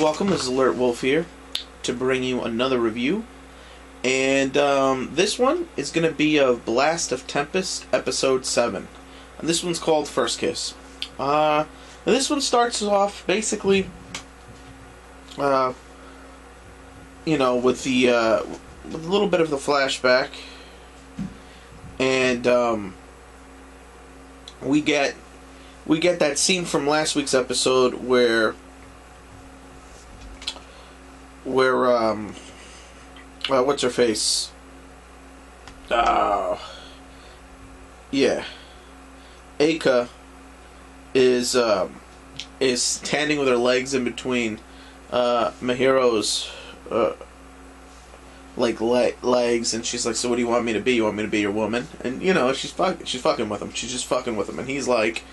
welcome. This is alertwolf here to bring you another review. And this one is going to be of Blast of Tempest, Episode 7. And this one's called First Kiss. This one starts off basically, with a little bit of the flashback. And we get that scene from last week's episode where what's her face? Yeah. Aka is standing with her legs in between Mihiro's legs, and she's like, "So what do you want me to be? You want me to be your woman?" And she's fucking with him. She's just fucking with him, and he's like,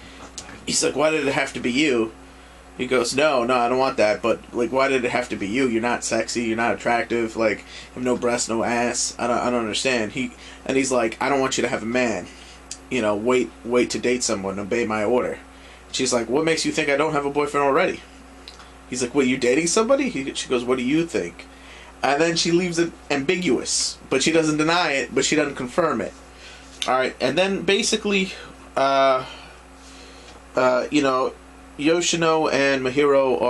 "Why did it have to be you?" He goes, no, I don't want that, but, why did it have to be you? You're not sexy, you're not attractive, you have no breasts, no ass, I don't understand. He's like, I don't want you to have a man, wait to date someone, obey my order. She's like, what makes you think I don't have a boyfriend already? He's like, what, you dating somebody? She goes, what do you think? And then she leaves it ambiguous, but she doesn't deny it, but she doesn't confirm it. Alright, and then basically, Yoshino and Mihiro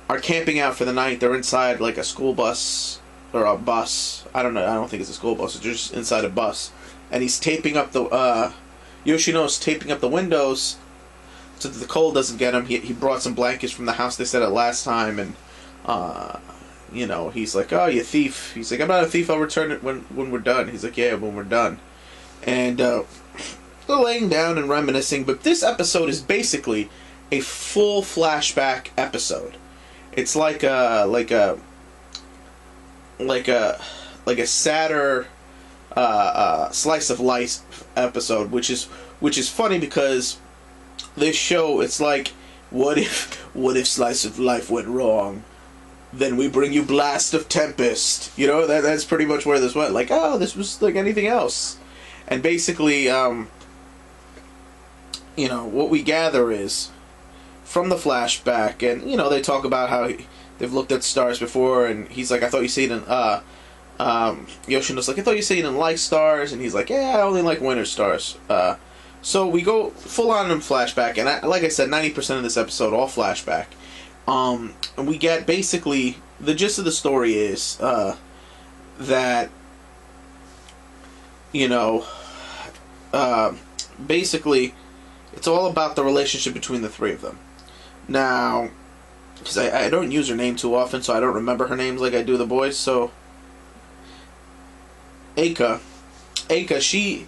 are camping out for the night. They're inside a school bus or a bus. I don't know. I don't think it's a school bus. It's just inside a bus, and he's taping up the Yoshino's taping up the windows so that the cold doesn't get him. He brought some blankets from the house. They said it last time, and he's like, "Oh, you thief." He's like, "I'm not a thief. I'll return it when we're done." He's like, "Yeah, when we're done," and they're laying down and reminiscing, but this episode is basically a full flashback episode. It's like a sadder slice of life episode, which is funny because this show, it's like, what if slice of life went wrong? Then we bring you Blast of Tempest. That's pretty much where this went. This was like anything else, and basically, what we gather is, from the flashback, and, they talk about how they've looked at stars before, and he's like, I thought you seen in, Yoshino's like, I thought you seen in light stars, and he's like, yeah, I only like winter stars. So we go full on in flashback, and like I said, 90% of this episode, all flashback. And we get, basically, the gist of the story is, that, basically, it's all about the relationship between the three of them. Now, because I don't use her name too often, so I don't remember her names like I do the boys, so Aka, she,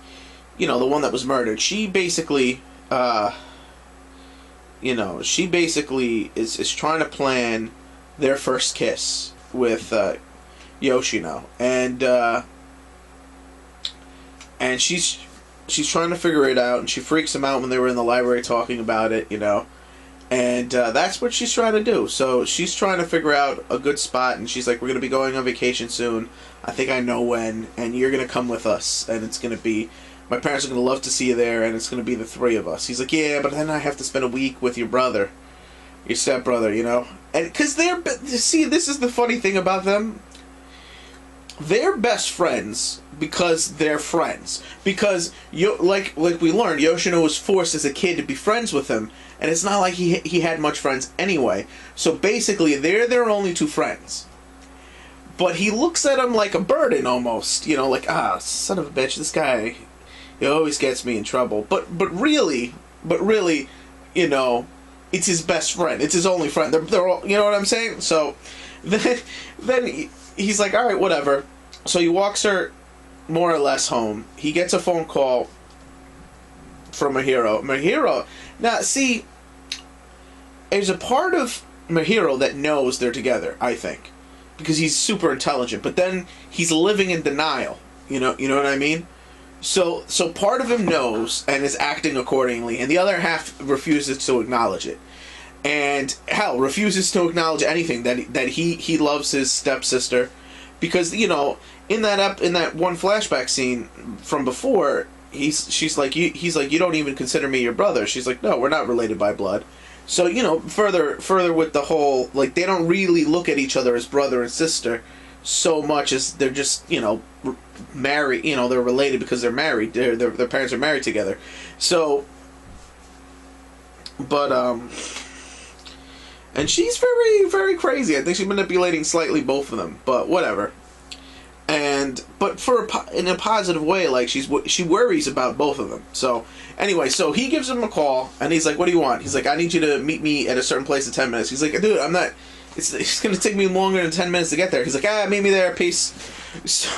the one that was murdered, she basically, is trying to plan their first kiss with Yoshino, and she's trying to figure it out, and she freaks him out when they were in the library talking about it, and that's what she's trying to do. So she's trying to figure out a good spot, and she's like, we're going to be going on vacation soon, I think I know when, and you're going to come with us, and it's going to be, my parents are going to love to see you there, and it's going to be the three of us. He's like, yeah, but then I have to spend a week with your brother, your stepbrother, and because this is the funny thing about them. They're best friends because they're friends. Because like we learned, Yoshino was forced as a kid to be friends with him, and it's not like he had much friends anyway. So basically, they're their only two friends. But he looks at him like a burden almost, son of a bitch, this guy, he always gets me in trouble. But really, it's his best friend. It's his only friend. They're all, you know what I'm saying? So then he's like, all right, whatever. So he walks her more or less home. He gets a phone call from Mihiro. Now, see, there's a part of Mihiro that knows they're together, I think, because he's super intelligent. But then he's living in denial. You know what I mean? So part of him knows and is acting accordingly, and the other half refuses to acknowledge it. And hell, refuses to acknowledge anything that he loves his stepsister, because in that one flashback scene from before, he's like, you don't even consider me your brother. She's like, no, we're not related by blood. So, you know, further with the whole, like, they don't really look at each other as brother and sister so much as they're just, you know, married, you know, they're related because they're married. Their parents are married together. So, but, and she's very, very crazy. I think she's manipulating slightly both of them, but whatever. But in a positive way, like, she worries about both of them. So anyway, so he gives him a call and he's like, "What do you want?" He's like, "I need you to meet me at a certain place in 10 minutes." He's like, "Dude, I'm not. It's gonna take me longer than 10 minutes to get there." He's like, "Meet me there, peace." So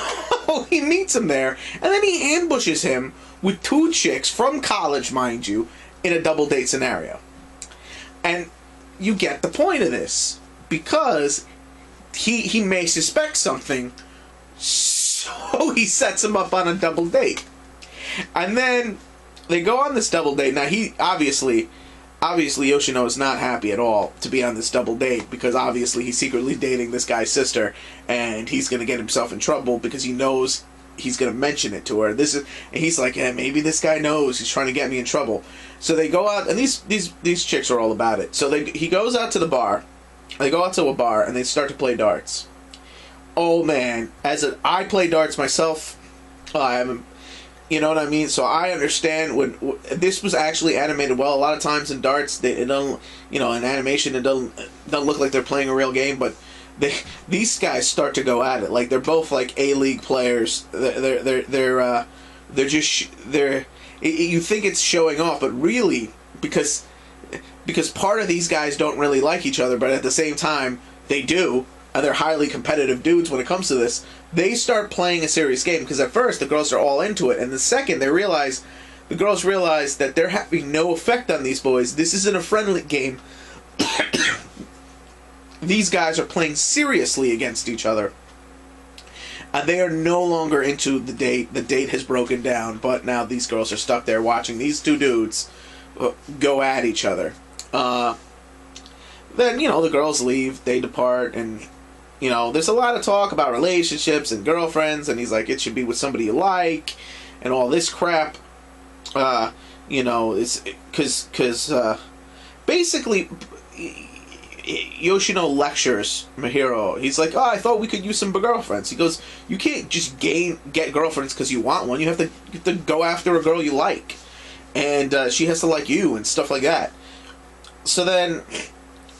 he meets him there, and then he ambushes him with 2 chicks from college, mind you, in a double date scenario. And you get the point of this because he may suspect something. So he sets him up on a double date. And then they go on this double date. Now, he obviously Yoshino is not happy at all to be on this double date because obviously he's secretly dating this guy's sister and he's going to get himself in trouble because he knows he's going to mention it to her. And he's like, "Yeah, maybe this guy knows he's trying to get me in trouble." So they go out, and these chicks are all about it. So he goes out to the bar. They go out to a bar and they start to play darts. Oh man, I play darts myself. You know what I mean? So I understand when this was actually animated well. A lot of times in darts, it don't, you know, in animation it doesn't look like they're playing a real game, but these guys start to go at it. Like, they're both like A-League players. They're you think it's showing off, but really because part of these guys don't really like each other, but at the same time they do. And they're highly competitive dudes when it comes to this. They start playing a serious game because at first the girls are all into it, and the second the girls realize that they're having no effect on these boys. This isn't a friendly game. These guys are playing seriously against each other, and they are no longer into the date. The date has broken down, but now these girls are stuck there watching these 2 dudes go at each other. Then, you know, the girls leave, they depart, and, you know, there's a lot of talk about relationships and girlfriends, and he's like, it should be with somebody you like, and all this crap. You know, it's because basically Yoshino lectures Mahiro. He's like, "Oh, I thought we could use some girlfriends." He goes, "You can't just get girlfriends because you want one. You have to go after a girl you like, and she has to like you and stuff like that." So then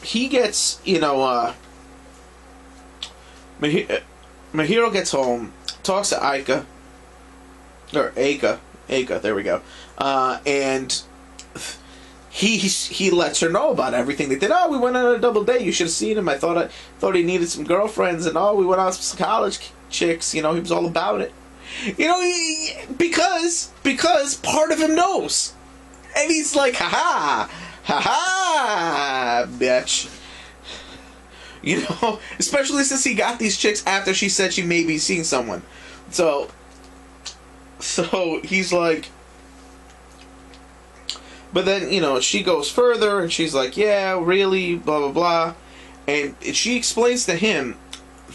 he gets, you know, Mahiro gets home, talks to Aika, there we go, and he lets her know about everything they did. "Oh, we went on a double date. You should have seen him. I thought he needed some girlfriends, and we went out with some college chicks. You know, he was all about it. You know, because part of him knows, and he's like, ha ha, bitch." You know, especially since he got these chicks after she said she may be seeing someone. So he's like, but then, you know, she goes further and she's like, "Yeah, really, blah, blah, blah." And she explains to him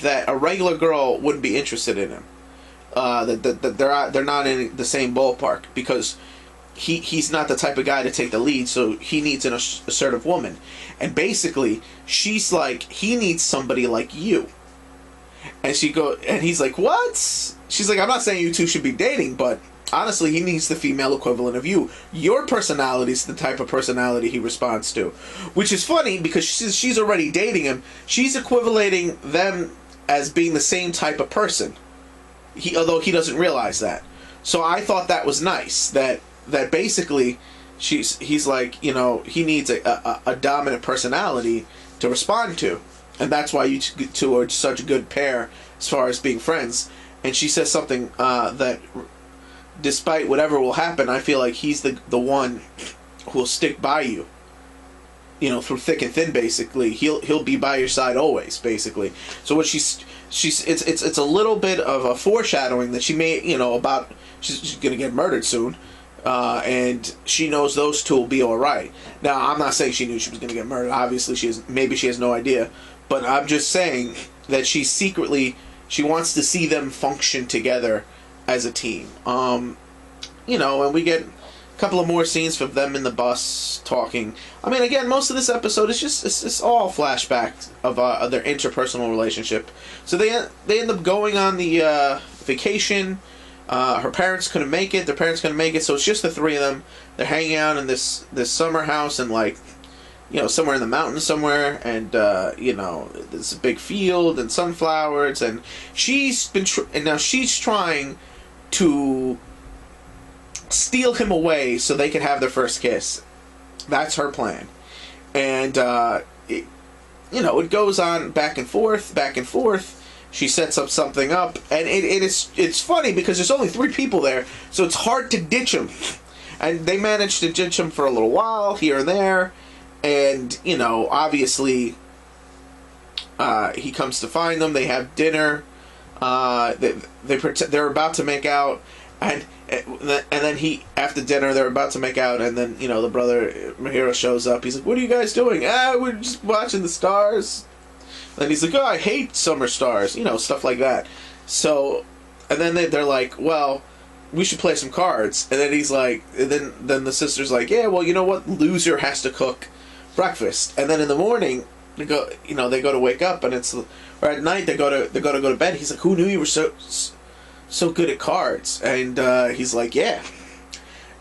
that a regular girl wouldn't be interested in him. That they're not in the same ballpark because he's not the type of guy to take the lead, so he needs an assertive woman. And basically, she's like, he needs somebody like you. And he's like, "What?" She's like, "I'm not saying you two should be dating, but honestly, he needs the female equivalent of you. Your personality is the type of personality he responds to." Which is funny because she's already dating him. She's equivalating them as being the same type of person. Although he doesn't realize that. So I thought that was nice. That basically he's like, you know, he needs a dominant personality to respond to. And that's why you two are such a good pair as far as being friends. And she says something that despite whatever will happen, I feel like he's the one who will stick by you. You know, through thick and thin, basically. He'll be by your side always, basically. So what it's a little bit of a foreshadowing that she may, you know, about she's gonna get murdered soon. And she knows those two will be alright. Now, I'm not saying she knew she was gonna get murdered. Obviously maybe she has no idea. But I'm just saying that she wants to see them function together as a team. You know, and we get couple of more scenes of them in the bus talking. I mean, again, most of this episode is just all flashbacks of their interpersonal relationship. So they end up going on the vacation. Her parents couldn't make it. Their parents couldn't make it. So it's just the three of them. They're hanging out in this summer house and like, you know, somewhere in the mountains somewhere, and you know, there's a big field and sunflowers, and she's been and now she's trying to steal him away so they can have their first kiss. That's her plan. And it, you know, it goes on back and forth, back and forth. She sets up something up, and it's funny because there's only three people there, so it's hard to ditch him. And they manage to ditch him for a little while here and there, and you know, obviously he comes to find them. They have dinner. They're about to make out. And then after dinner, they're about to make out, and then, you know, the brother, Mahiro, shows up. He's like, what are you guys doing? We're just watching the stars. And then he's like, oh, I hate summer stars. You know, stuff like that. So, and then they're like, well, we should play some cards. And then he's like, and then the sister's like, yeah, well, you know what? Loser has to cook breakfast. And then in the morning, they go to wake up, and or at night, they go to bed. He's like, who knew you were so good at cards? And he's like, yeah.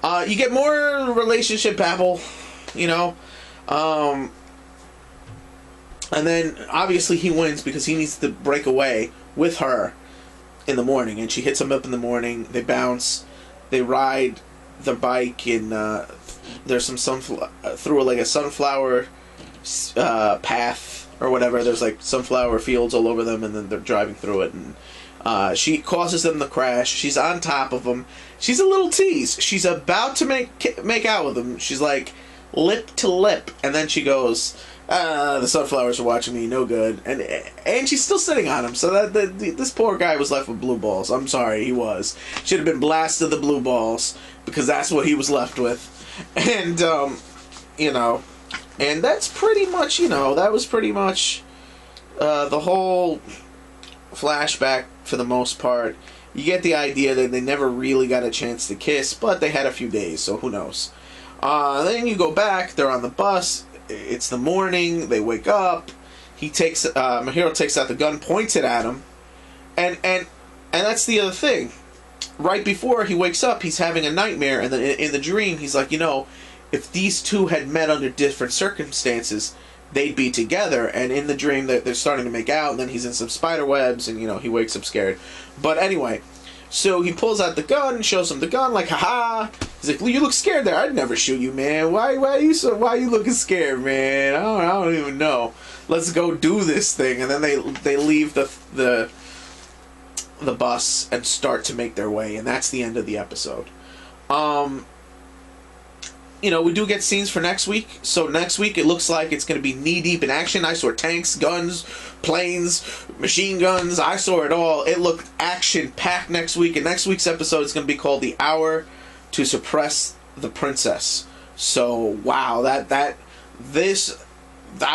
You get more relationship babble, you know. And then obviously he wins because he needs to break away with her in the morning, and she hits him up in the morning. They bounce, they ride the bike, and there's some through like a sunflower path or whatever. There's like sunflower fields all over them, and then they're driving through it, and she causes them to crash. She's on top of him. She's a little tease. She's about to make out with him. She's like lip to lip, and then she goes, the sunflowers are watching me, no good. And she's still sitting on him, so this poor guy was left with blue balls. I'm sorry, he was. Should have been blasted the blue balls, because that's what he was left with. And, you know, and that's pretty much, you know, that was pretty much the whole flashback for the most part. You get the idea that they never really got a chance to kiss, but they had a few days, so who knows. Then you go back, they're on the bus, it's the morning, they wake up, Mahiro takes out the gun, points it at him, and that's the other thing. Right before he wakes up, he's having a nightmare, and then in the dream, he's like, you know, if these two had met under different circumstances, they'd be together. And in the dream, they're starting to make out, and then he's in some spider webs, and, you know, he wakes up scared. But anyway, so he pulls out the gun, shows him the gun, like, haha. He's like, you look scared there. I'd never shoot you, man. Why are you looking scared, man? I don't even know. Let's go do this thing. And then they leave the bus and start to make their way, and that's the end of the episode. You know, we do get scenes for next week. So next week, it looks like it's going to be knee-deep in action. I saw tanks, guns, planes, machine guns. I saw it all. It looked action-packed next week. And next week's episode is going to be called The Hour to Suppress the Princess. So, wow. I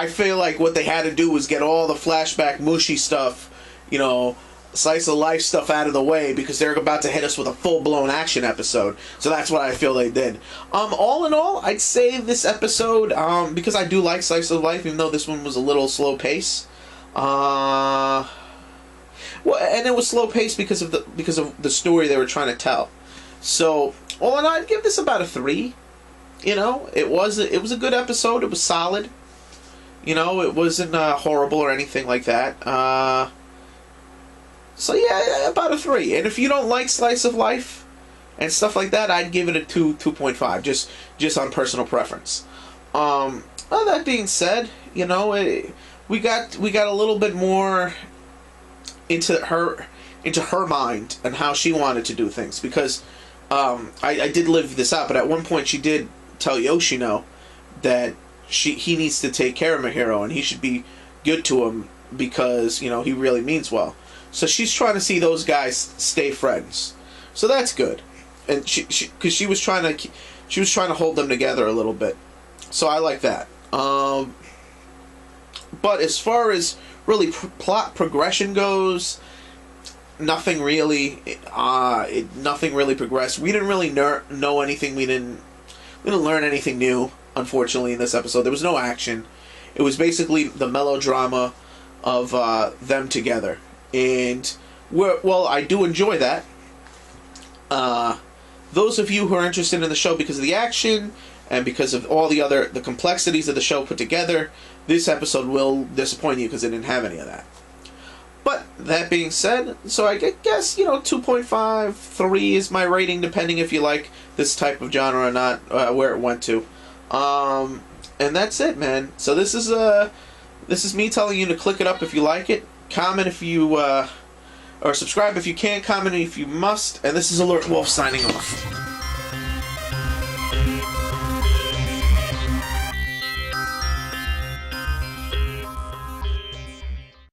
feel like what they had to do was get all the flashback mushy stuff, you know, slice of life stuff out of the way, because they're about to hit us with a full-blown action episode. So that's what I feel they did. All in all, I'd say this episode, because I do like slice of life, even though this one was a little slow pace. Well, and it was slow pace because of the story they were trying to tell. So all in all, I'd give this about a 3. You know, it was a good episode. It was solid. You know, it wasn't horrible or anything like that. So yeah, about a 3. And if you don't like slice of life and stuff like that, I'd give it a 2.5, just on personal preference. Well, that being said, you know, we got a little bit more into her mind and how she wanted to do things, because I did live this out, but at one point she did tell Yoshino that he needs to take care of Mahiro and he should be good to him because, you know, he really means well. So she's trying to see those guys stay friends. So that's good. And because she was trying to hold them together a little bit. So I like that. But as far as really plot progression goes, nothing really progressed. We didn't really know anything we didn't We didn't learn anything new, unfortunately, in this episode. There was no action. It was basically the melodrama of them together. And, well, I do enjoy that. Those of you who are interested in the show because of the action and because of all the complexities of the show put together, this episode will disappoint you because it didn't have any of that. But that being said, so I guess, 2.5, 3 is my rating, depending if you like this type of genre or not, where it went to. And that's it, man. So this is me telling you to click it up if you like it, comment if you, or subscribe if you can, comment if you must, and this is Alert Wolf signing off.